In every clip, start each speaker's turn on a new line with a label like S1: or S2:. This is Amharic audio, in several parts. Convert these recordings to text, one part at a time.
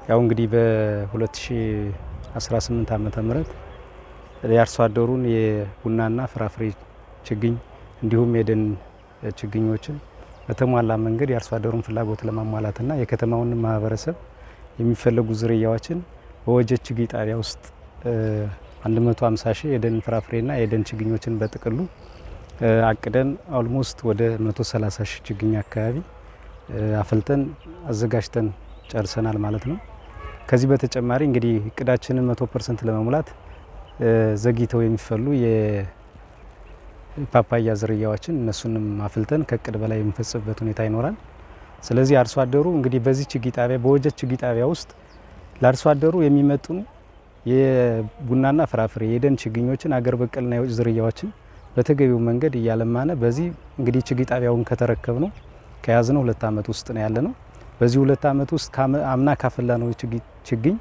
S1: ያው እንግዲህ በ2018 ዓመተ ምህረት የአርሶ አደሩን የቡናና ፍራፍሬ ችግኝ እንዲሁም የደን ችግኞችን በተሟላ መንገድ የአርሶ አደሩን ፍላጎት ለማሟላትና የከተማውን ማህበረሰብ የሚፈለጉ ዝርያዎችን በወጀት ችግኝ ጣቢያ ውስጥ 150 ሺህ የደን ፍራፍሬና የደን ችግኞችን በጥቅሉ አቅደን ኦልሞስት ወደ 130 ሺህ ችግኝ አካባቢ አፈልተን አዘጋጅተን ጨርሰናል ማለት ነው። ከዚህ በተጨማሪ እንግዲህ እቅዳችንን 100% ለመሙላት ዘግይተው የሚፈሉ የፓፓያ ዝርያዎችን እነሱንም አፍልተን ከእቅድ በላይ የምንፈጽምበት ሁኔታ ይኖራል። ስለዚህ አርሶ አደሩ እንግዲህ በዚህ ችግኝ ጣቢያ በወጀት ችግኝ ጣቢያ ውስጥ ለአርሶ አደሩ የሚመጥኑ የቡናና ፍራፍሬ የደን ችግኞችን አገር በቀልና የውጭ ዝርያዎችን በተገቢው መንገድ እያለማነ በዚህ እንግዲህ ችግኝ ጣቢያውን ከተረከብነው ከያዝነው 2 ዓመት ውስጥ ነው ያለነው። በዚህ 2 ዓመት ውስጥ አምና ካፈላነው ችግኝ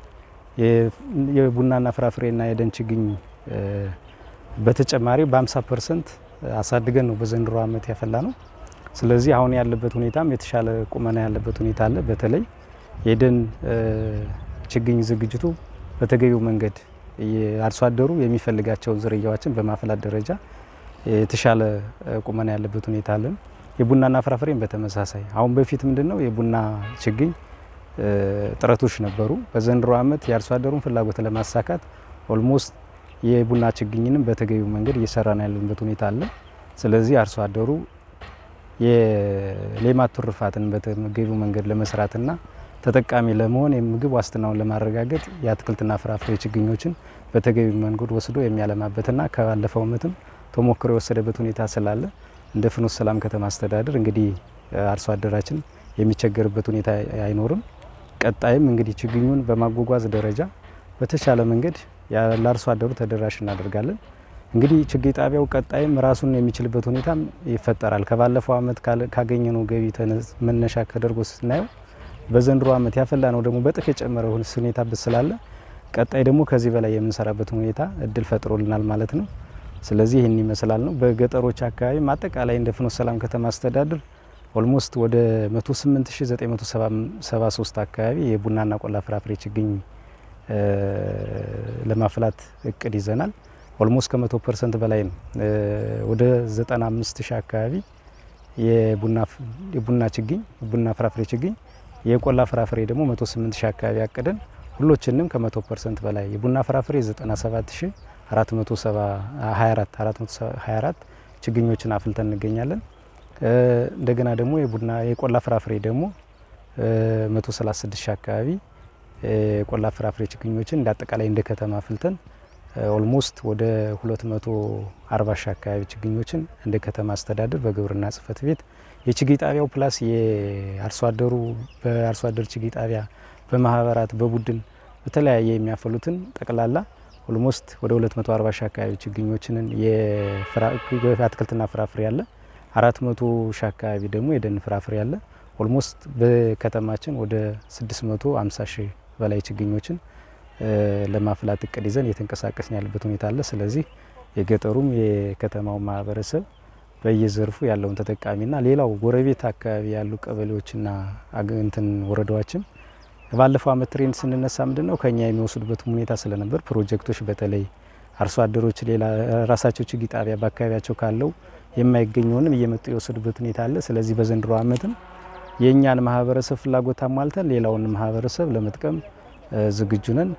S1: የቡናና ፍራፍሬና የደን ችግኝ በተጨማሪ በ50% አሳድገን ነው በዘንድሮ ዓመት ያፈላነው። ስለዚህ አሁን ያለበት ሁኔታም የተሻለ ቁመና ያለበት ሁኔታ አለ። በተለይ የደን ችግኝ ዝግጅቱ በተገቢው መንገድ አርሶ አደሩ የሚፈልጋቸውን ዝርያዎችን በማፍላት ደረጃ የተሻለ ቁመና ያለበት ሁኔታ አለ። የቡናና ፍራፍሬን በተመሳሳይ አሁን በፊት ምንድነው የቡና ችግኝ ጥረቶች ነበሩ። በዘንድሮ ዓመት የአርሶ አደሩን ፍላጎት ለማሳካት ኦልሞስት የቡና ችግኝንም በተገቢው መንገድ እየሰራን ያለንበት ሁኔታ አለ። ስለዚህ አርሶ አደሩ የሌማት ትሩፋትን በተገቢው መንገድ ለመስራትና ተጠቃሚ ለመሆን የምግብ ዋስትናውን ለማረጋገጥ የአትክልትና ፍራፍሬ ችግኞችን በተገቢው መንገድ ወስዶ የሚያለማበትና ከባለፈው ዓመትም ተሞክሮ የወሰደበት ሁኔታ ስላለ እንደ ፍኖተ ሰላም ከተማ አስተዳደር እንግዲህ አርሶ አደራችን የሚቸገርበት ሁኔታ አይኖርም። ቀጣይም እንግዲህ ችግኙን በማጓጓዝ ደረጃ በተሻለ መንገድ ለአርሶ አደሩ ተደራሽ እናደርጋለን። እንግዲህ ችግኝ ጣቢያው ቀጣይም ራሱን የሚችልበት ሁኔታም ይፈጠራል። ከባለፈው ዓመት ካገኘነው ገቢ መነሻ ተደርጎ ስናየው በዘንድሮ ዓመት ያፈላነው ደግሞ በጥፍ የጨመረ ሁኔታ ስላለ ቀጣይ ደግሞ ከዚህ በላይ የምንሰራበት ሁኔታ እድል ፈጥሮልናል ማለት ነው። ስለዚህ ይህን ይመስላል ነው። በገጠሮች አካባቢ አጠቃላይ እንደ ፍኖተ ሰላም ከተማ አስተዳደር ኦልሞስት ወደ 108973 አካባቢ የቡናና ቆላ ፍራፍሬ ችግኝ ለማፍላት እቅድ ይዘናል። ኦልሞስት ከ100% በላይ ነው። ወደ 95000 አካባቢ የቡና ችግኝ የቡና ፍራፍሬ ችግኝ የቆላ ፍራፍሬ ደግሞ 108000 አካባቢ አቅደን ሁሎችንም ከ100% በላይ የቡና ፍራፍሬ 97424 ችግኞችን አፍልተን እንገኛለን። እንደገና ደግሞ የቆላ ፍራፍሬ ደግሞ 136000 አካባቢ የቆላ ፍራፍሬ ችግኞችን እንዳጠቃላይ እንደ ከተማ አፍልተን ኦልሞስት ወደ 240 አካባቢ ችግኞችን እንደ ከተማ አስተዳደር በግብርና ጽሕፈት ቤት የችግኝ ጣቢያው ፕላስ የአርሶ አደሩ በአርሶ አደር ችግኝ ጣቢያ በማህበራት በቡድን በተለያየ የሚያፈሉትን ጠቅላላ ኦልሞስት ወደ 240 አካባቢ ችግኞችን የአትክልትና ፍራፍሬ ያለ 400 አካባቢ ደግሞ የደን ፍራፍሬ ያለ ኦልሞስት በከተማችን ወደ 650 በላይ ችግኞችን ለማፍላት እቅድ ይዘን እየተንቀሳቀስን ያለበት ሁኔታ አለ። ስለዚህ የገጠሩም የከተማው ማህበረሰብ በየዘርፉ ያለውን ተጠቃሚና ሌላው ጎረቤት አካባቢ ያሉ ቀበሌዎችና ወረዳዎችም ባለፈው ዓመት ትሬንድ ስንነሳ ምንድነው ከኛ የሚወስዱበት ሁኔታ ስለነበር ፕሮጀክቶች በተለይ አርሶ አደሮች ሌላ ራሳቸው ችግኝ ጣቢያ በአካባቢያቸው ካለው የማይገኘውንም እየመጡ የወሰዱበት ሁኔታ አለ። ስለዚህ በዘንድሮ ዓመትም የእኛን ማህበረሰብ ፍላጎት አሟልተን ሌላውን ማህበረሰብ ለመጥቀም ዝግጁ ነን።